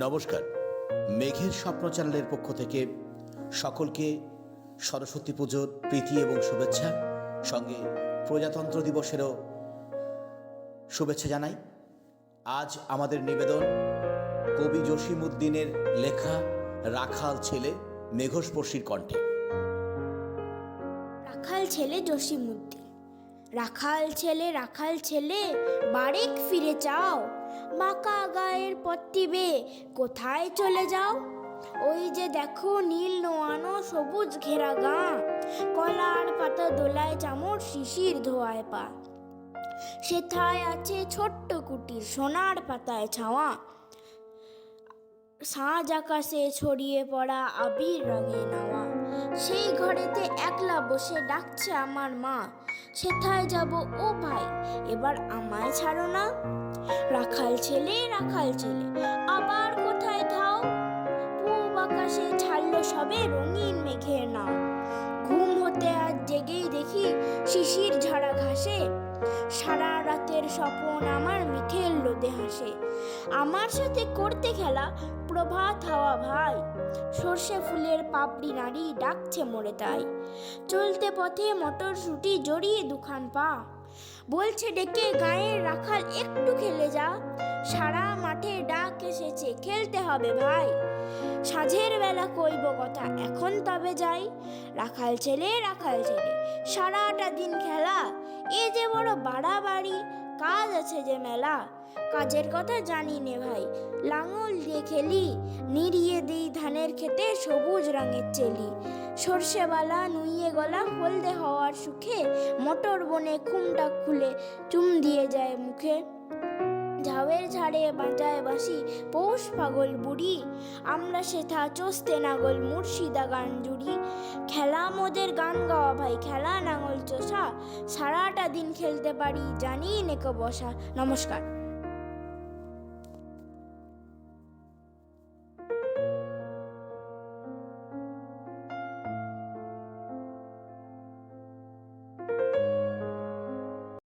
নমস্কার। মেঘের স্বপ্ন চ্যানেলের পক্ষ থেকে সকলকে সরস্বতী পুজোর প্রীতি এবং শুভেচ্ছা, সঙ্গে প্রজাতন্ত্র দিবসেরও শুভেচ্ছা জানাই। আজ আমাদের নিবেদন কবি জসিমউদ্দিনের লেখা রাখাল ছেলে মেঘস্পর্শীর কণ্ঠে। রাখাল ছেলে জসিমউদ্দিন। রাখাল ছেলে বারেক ফিরে চাও, বাঁকা গায়ের পট্টি বেয়ে কোথায় চলে যাও? ওই যে দেখো নীল নোয়ানো সবুজ ঘেরা গাঁ, কলার পাতা দোলায় চামড় শিশির ধোয়ায় পা। সেথায় আছে ছোট্ট কুটির সোনার পাতায় ছাওয়া, সাঁঝ আকাশে ছড়িয়ে পড়া আবির রঙে নাওয়া। সেই ঘরেতে একলা বসে ডাকছে আমার মা, সেথায় যাব ও ভাই, এবার আমায় ছাড়ো না। রাখাল ছেলে আবার কোথায় থাও? পূব আকাশে ছাড়লো সবে রঙিন মেঘের নাও। ঘুম হতে আজ জেগেই দেখি শিশির ঝাড়া ঘাসে, সারা রাতের স্বপন আমার মিঠের লোদে হাসে। আমার সাথে করতে খেলা প্রভাত হাওয়া ভাই, সর্ষে ফুলের পাপড়ি নাড়ি ডাকছে মোরে তাই। চলতে পথে মটরশুঁটি জড়িয়ে দুখান পা, বলছে ডেকে গায়ের রাখাল একটু খেলে যা। সারা মাঠে ডাক এসেছে খেলতে হবে ভাই, সাঁঝের বেলা কইব কথা এখন তবে যাই। রাখাল ছেলে সারাটা দিন খেলা, এ যে বড় বাড়াবাড়ি, কাজ আছে যে মেলা। কাজের কথা জানি নে ভাই, লাঙল দিয়ে খেলি, নিড়িয়ে দিই ধানের খেতে সবুজ রঙের চেলি। সর্ষেবালা নুইয়ে গলা হলদে হওয়ার সুখে, মোটর বনে খুমটা খুলে চুম দিয়ে যায় মুখে। ঝাউয়ের ঝাড়ে বাজায় বাঁশি পৌষ পাগল বুড়ি, আমরা সেথা চষতে নাগল মুর্শিদা গান জুড়ি। খেলা মোদের গান গাওয়া ভাই, খেলা নাঙল চষা, সারাটা দিন খেলতে পারি জানি নেকো বসা। নমস্কার।